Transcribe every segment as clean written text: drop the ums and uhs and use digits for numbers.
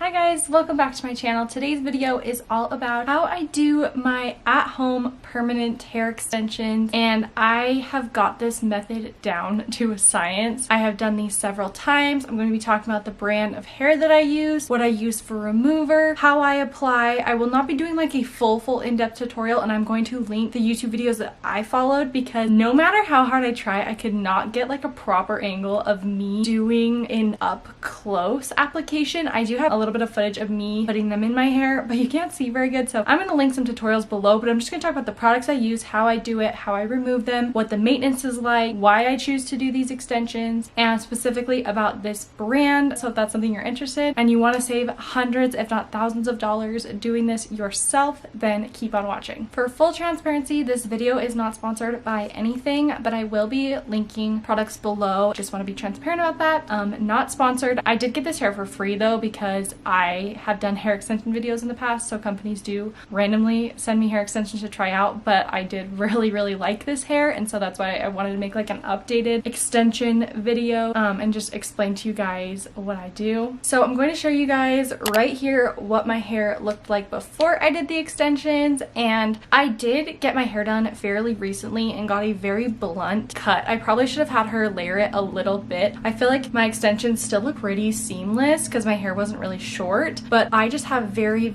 Hi guys, welcome back to my channel. Today's video is all about how I do my at-home permanent hair extensions, and I have got this method down to a science. I have done these several times. I'm going to be talking about the brand of hair that I use, what I use for remover, how I apply. I will not be doing like a full in-depth tutorial, and I'm going to link the YouTube videos that I followed because no matter how hard I try, I could not get like a proper angle of me doing an up-close application. I do have a little bit of footage of me putting them in my hair, but you can't see very good, so I'm going to link some tutorials below. But I'm just going to talk about the products I use, how I do it, how I remove them, what the maintenance is like, why I choose to do these extensions, and specifically about this brand. So if that's something you're interested in and you want to save hundreds if not thousands of dollars doing this yourself, then keep on watching. For full transparency, this video is not sponsored by anything, but I will be linking products below. Just want to be transparent about that. Not sponsored. I did get this hair for free though, because I have done hair extension videos in the past, so companies do randomly send me hair extensions to try out, but I did really like this hair, and so that's why I wanted to make like an updated extension video and just explain to you guys what I do. So I'm going to show you guys right here what my hair looked like before I did the extensions, and I did get my hair done fairly recently and got a very blunt cut. I probably should have had her layer it a little bit. I feel like my extensions still look pretty seamless because my hair wasn't really short, but I just have very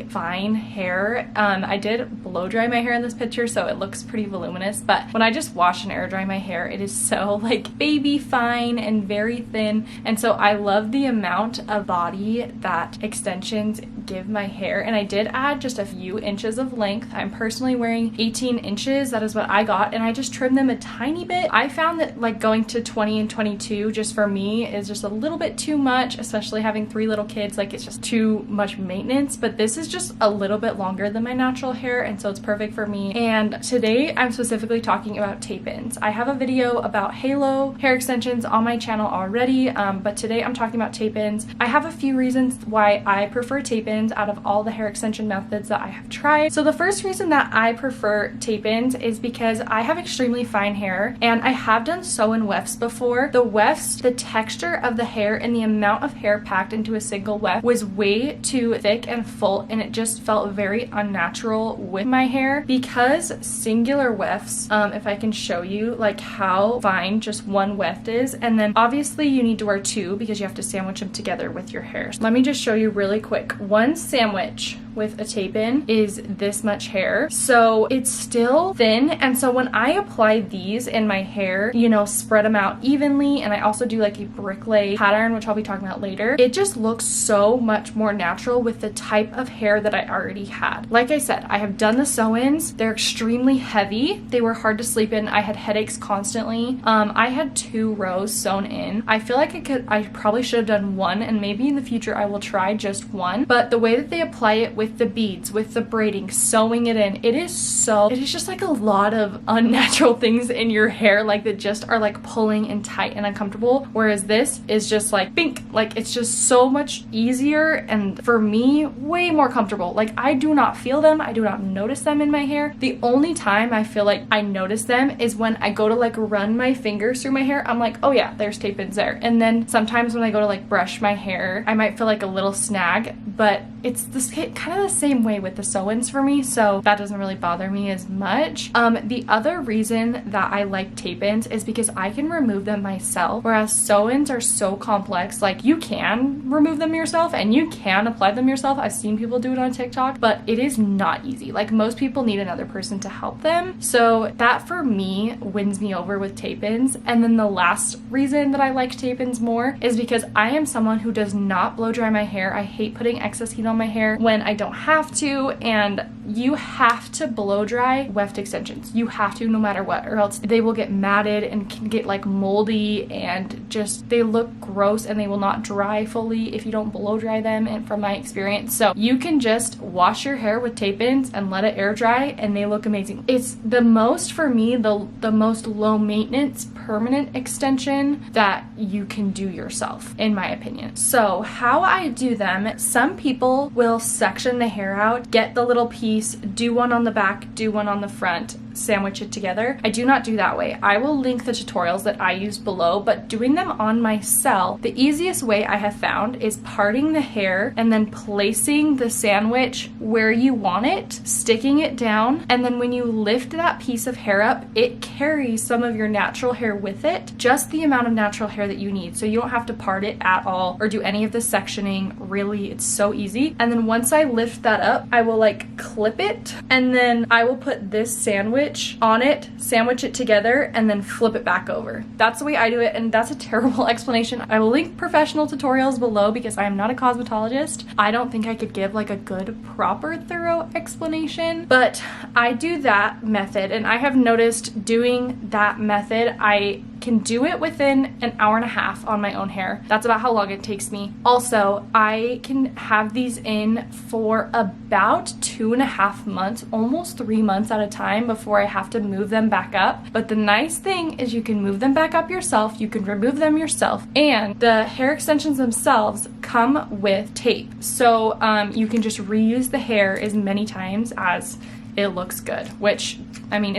fine hair. I did blow dry my hair in this picture, so it looks pretty voluminous, but when I just wash and air dry my hair, it is so like baby fine and very thin, and so I love the amount of body that extensions give my hair. And I did add just a few inches of length. I'm personally wearing 18 inches. That is what I got, and I just trimmed them a tiny bit. I found that like going to 20 and 22 just for me is just a little bit too much, especially having 3 little kids. Like, it's just too much maintenance, but this is just a little bit longer than my natural hair, and so it's perfect for me. And today I'm specifically talking about tape-ins. I have a video about halo hair extensions on my channel already, but today I'm talking about tape-ins. I have a few reasons why I prefer tape-ins out of all the hair extension methods that I have tried. So the first reason that I prefer tape-ins is because I have extremely fine hair, and I have done sew-in wefts before. The wefts, the texture of the hair and the amount of hair packed into a single weft was way too thick and full, and it just felt very unnatural with my hair. Because singular wefts, if I can show you like how fine just one weft is, and then obviously you need to wear 2 because you have to sandwich them together with your hair. So let me just show you really quick. One sandwich with a tape-in is this much hair, so it's still thin, and so when I apply these in my hair, you know, spread them out evenly, and I also do like a bricklay pattern, which I'll be talking about later, it just looks so much more natural with the type of hair that I already had. Like I said, I have done the sew-ins. They're extremely heavy. They were hard to sleep in. I had headaches constantly. I had 2 rows sewn in. I feel like I probably should have done 1, and maybe in the future I will try just 1, but the way that they apply it with the beads, with the braiding, sewing it in, it is just like a lot of unnatural things in your hair, like that just are like pulling and tight and uncomfortable, whereas this is just like pink, like it's just so much easier, and for me way more comfortable. Like, I do not feel them, I do not notice them in my hair. The only time I feel like I notice them is when I go to like run my fingers through my hair. I'm like, oh yeah, there's tape-ins there. And then sometimes when I go to like brush my hair, I might feel like a little snag, but it's this kind of the same way with the sew-ins for me, so that doesn't really bother me as much. The other reason that I like tape-ins is because I can remove them myself, whereas sew-ins are so complex. Like, you can remove them yourself and you can apply them yourself. I've seen people do it on TikTok, but it is not easy. Like, most people need another person to help them, so that for me wins me over with tape-ins. And then the last reason that I like tape-ins more is because I am someone who does not blow dry my hair. I hate putting excess heat on my hair when I don't have to, and you have to blow dry weft extensions. You have to, no matter what, or else they will get matted and can get like moldy, and just they look gross, and they will not dry fully if you don't blow dry them, and from my experience. So you can just wash your hair with tape-ins and let it air dry, and they look amazing. It's the most, for me, the most low maintenance permanent extension that you can do yourself, in my opinion. So how I do them, some people will section the hair out, get the little piece, do one on the back, do one on the front. sandwich it together. I do not do that way. I will link the tutorials that I use below, but doing them on myself, the easiest way I have found is parting the hair and then placing the sandwich where you want it, sticking it down, and then when you lift that piece of hair up, it carries some of your natural hair with it, just the amount of natural hair that you need. So you don't have to part it at all or do any of the sectioning. Really, it's so easy. And then once I lift that up, I will like clip it, and then I will put this sandwich on it, sandwich it together, and then flip it back over. That's the way I do it, and that's a terrible explanation. I will link professional tutorials below because I am not a cosmetologist. I don't think I could give like a good, proper, thorough explanation, but I do that method, and I have noticed doing that method, I can do it within an hour and a half on my own hair. That's about how long it takes me. Also, I can have these in for about 2.5 months, almost 3 months at a time before I have to move them back up. But the nice thing is you can move them back up yourself, you can remove them yourself, and the hair extensions themselves come with tape. So you can just reuse the hair as many times as it looks good, which, I mean,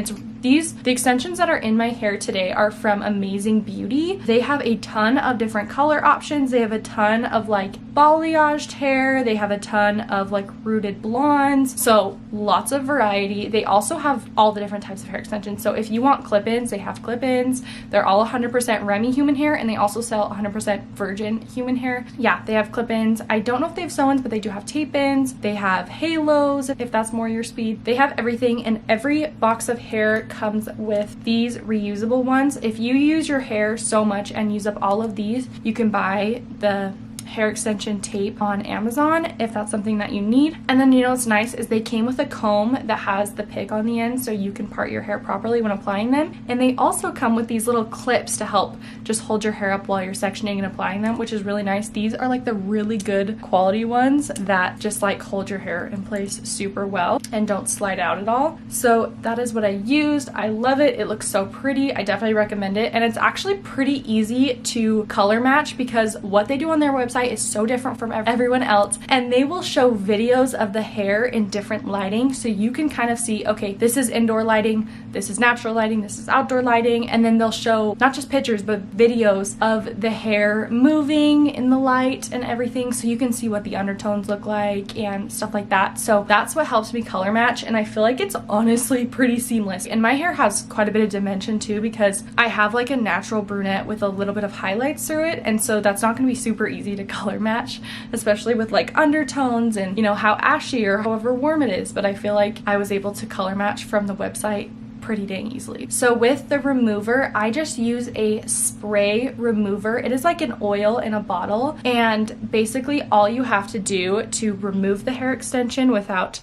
the extensions that are in my hair today are from Amazing Beauty. They have a ton of different color options. They have a ton of like balayaged hair. They have a ton of like rooted blondes. So lots of variety. They also have all the different types of hair extensions. So if you want clip-ins, they have clip-ins. They're all 100% Remy human hair, and they also sell 100% virgin human hair. Yeah, they have clip-ins. I don't know if they have sew-ins, but they do have tape-ins. They have halos if that's more your speed. They have everything, and every box of hair comes with these reusable ones. If you use your hair so much and use up all of these, you can buy the hair extension tape on Amazon if that's something that you need. And then, you know what's nice is they came with a comb that has the pick on the end so you can part your hair properly when applying them. And they also come with these little clips to help just hold your hair up while you're sectioning and applying them, which is really nice. These are like the really good quality ones that just like hold your hair in place super well and don't slide out at all. So that is what I used. I love it. It looks so pretty. I definitely recommend it. And it's actually pretty easy to color match because what they do on their website is so different from everyone else, and they will show videos of the hair in different lighting, so you can kind of see, okay, this is indoor lighting, this is natural lighting, this is outdoor lighting, and then they'll show not just pictures but videos of the hair moving in the light and everything, so you can see what the undertones look like and stuff like that. So that's what helps me color match, and I feel like it's honestly pretty seamless. And my hair has quite a bit of dimension too because I have like a natural brunette with a little bit of highlights through it, and so that's not going to be super easy to color match, especially with like undertones and, you know, how ashy or however warm it is. But I feel like I was able to color match from the website pretty dang easily. So with the remover, I just use a spray remover. It is like an oil in a bottle, and basically all you have to do to remove the hair extension without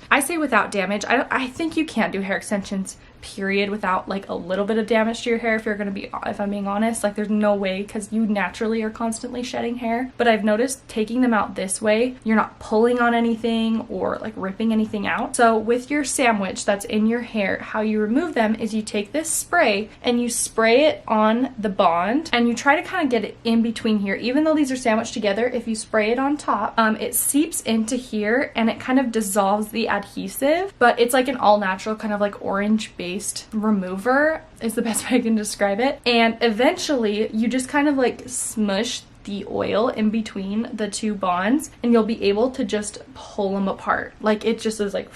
damage. I think you can't do hair extensions period without like a little bit of damage to your hair if I'm being honest. Like there's no way, because you naturally are constantly shedding hair. But I've noticed taking them out this way, you're not pulling on anything or like ripping anything out. So with your sandwich that's in your hair, how you remove them is you take this spray and you spray it on the bond, and you try to kind of get it in between here. Even though these are sandwiched together, if you spray it on top, it seeps into here and it kind of dissolves the adhesive. But it's like an all natural kind of like orange base remover is the best way I can describe it. And eventually you just kind of like smush the oil in between the two bonds and you'll be able to just pull them apart. Like it just is like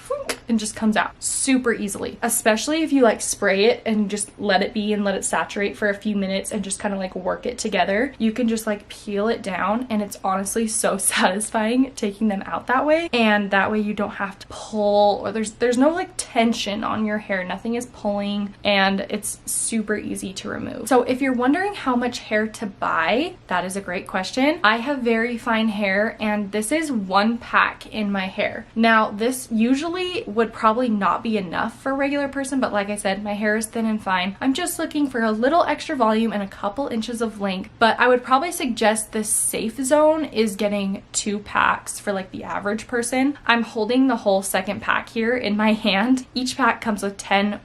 and just comes out super easily, especially if you like spray it and just let it be and let it saturate for a few minutes and just kind of like work it together. You can just like peel it down, and it's honestly so satisfying taking them out that way. And that way you don't have to pull, or there's no like tension on your hair. Nothing is pulling, and it's super easy to remove. So if you're wondering how much hair to buy, that is a great question. I have very fine hair, and this is 1 pack in my hair. Now this usually would probably not be enough for a regular person, but like I said, my hair is thin and fine. I'm just looking for a little extra volume and a couple inches of length, but I would probably suggest the safe zone is getting 2 packs for like the average person. I'm holding the whole second pack here in my hand. Each pack comes with 10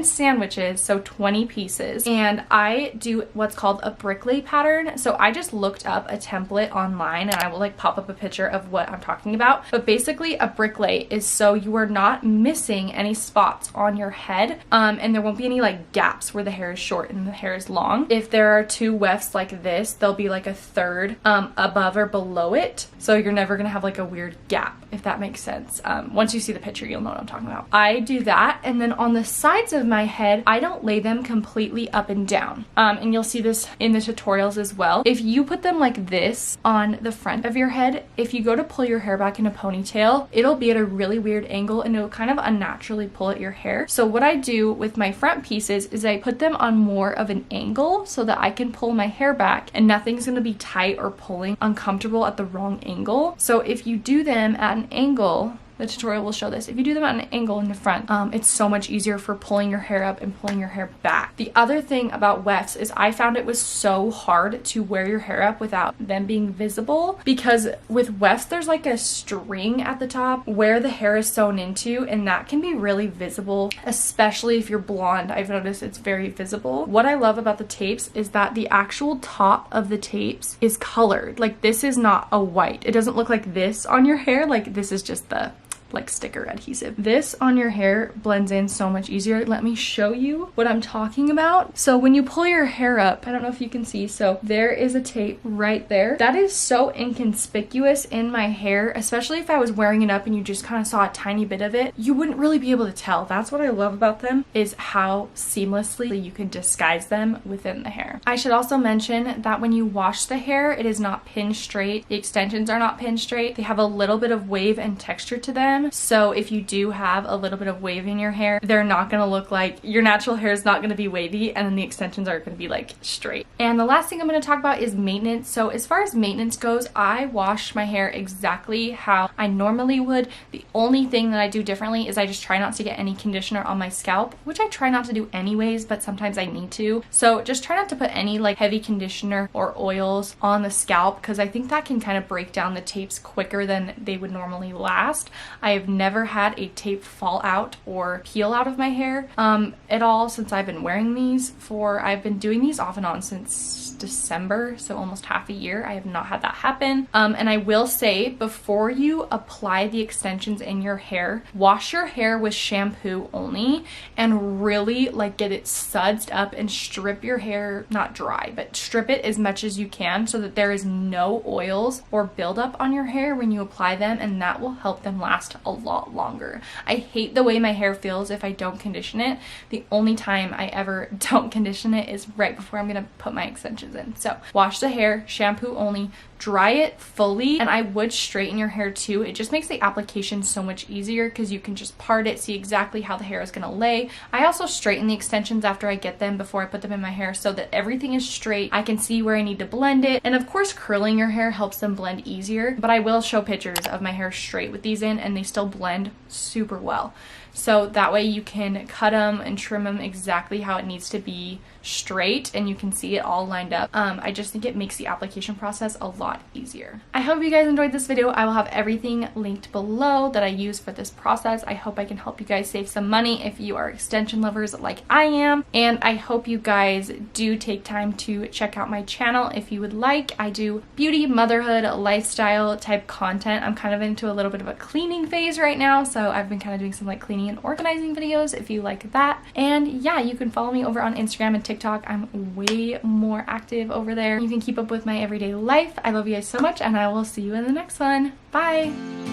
sandwiches, so 20 pieces, and I do what's called a bricklay pattern. So I just looked up a template online, and I will like pop up a picture of what I'm talking about. But basically a bricklay is so you are not missing any spots on your head, and there won't be any like gaps where the hair is short and the hair is long. If there are two wefts like this, there'll be like a third above or below it, so you're never gonna have like a weird gap, if that makes sense. Once you see the picture, you'll know what I'm talking about. I do that, and then on the sides of my head, I don't lay them completely up and down, and you'll see this in the tutorials as well. If you put them like this on the front of your head, if you go to pull your hair back in a ponytail, it'll be at a really weird angle and it'll kind of unnaturally pull at your hair. So what I do with my front pieces is I put them on more of an angle so that I can pull my hair back and nothing's going to be tight or pulling uncomfortable at the wrong angle. So if you do them at an angle, the tutorial will show this. If you do them at an angle in the front, it's so much easier for pulling your hair up and pulling your hair back. The other thing about wefts is I found it was so hard to wear your hair up without them being visible, because with wefts there's like a string at the top where the hair is sewn into, and that can be really visible, especially if you're blonde. I've noticed it's very visible. What I love about the tapes is that the actual top of the tapes is colored. Like, this is not a white. It doesn't look like this on your hair. Like, this is just the like sticker adhesive. This on your hair blends in so much easier. Let me show you what I'm talking about. So when you pull your hair up, I don't know if you can see, so there is a tape right there. That is so inconspicuous in my hair, especially if I was wearing it up and you just kind of saw a tiny bit of it. You wouldn't really be able to tell. That's what I love about them, is how seamlessly you can disguise them within the hair. I should also mention that when you wash the hair, it is not pinned straight. The extensions are not pinned straight. They have a little bit of wave and texture to them. So if you do have a little bit of wave in your hair, they're not going to look like, your natural hair is not going to be wavy, and then the extensions are going to be like straight. And the last thing I'm going to talk about is maintenance. So as far as maintenance goes, I wash my hair exactly how I normally would. The only thing that I do differently is I just try not to get any conditioner on my scalp, which I try not to do anyways, but sometimes I need to. So just try not to put any like heavy conditioner or oils on the scalp, because I think that can kind of break down the tapes quicker than they would normally last. I have never had a tape fall out or peel out of my hair at all since I've been wearing these I've been doing these off and on since December, so almost half a year. I have not had that happen. And I will say, before you apply the extensions in your hair, wash your hair with shampoo only and really like get it sudsed up and strip your hair, not dry, but strip it as much as you can so that there is no oils or buildup on your hair when you apply them, and that will help them last a lot longer. I hate the way my hair feels if I don't condition it. The only time I ever don't condition it is right before I'm gonna put my extensions in. So wash the hair, shampoo only, dry it fully, and I would straighten your hair too. It just makes the application so much easier because you can just part it, see exactly how the hair is gonna lay. I also straighten the extensions after I get them before I put them in my hair so that everything is straight. I can see where I need to blend it, and of course curling your hair helps them blend easier, but I will show pictures of my hair straight with these in, and they still blend super well. So that way you can cut them and trim them exactly how it needs to be straight, and you can see it all lined up. I just think it makes the application process a lot easier. I hope you guys enjoyed this video. I will have everything linked below that I use for this process. I hope I can help you guys save some money if you are extension lovers like I am, and I hope you guys do take time to check out my channel if you would like. I do beauty, motherhood, lifestyle type content. I'm kind of into a little bit of a cleaning phase right now, so I've been kind of doing some like cleaning and organizing videos if you like that. And yeah, you can follow me over on Instagram and TikTok. I'm way more active over there. You can keep up with my everyday life. I love you guys so much, and I will see you in the next one. Bye!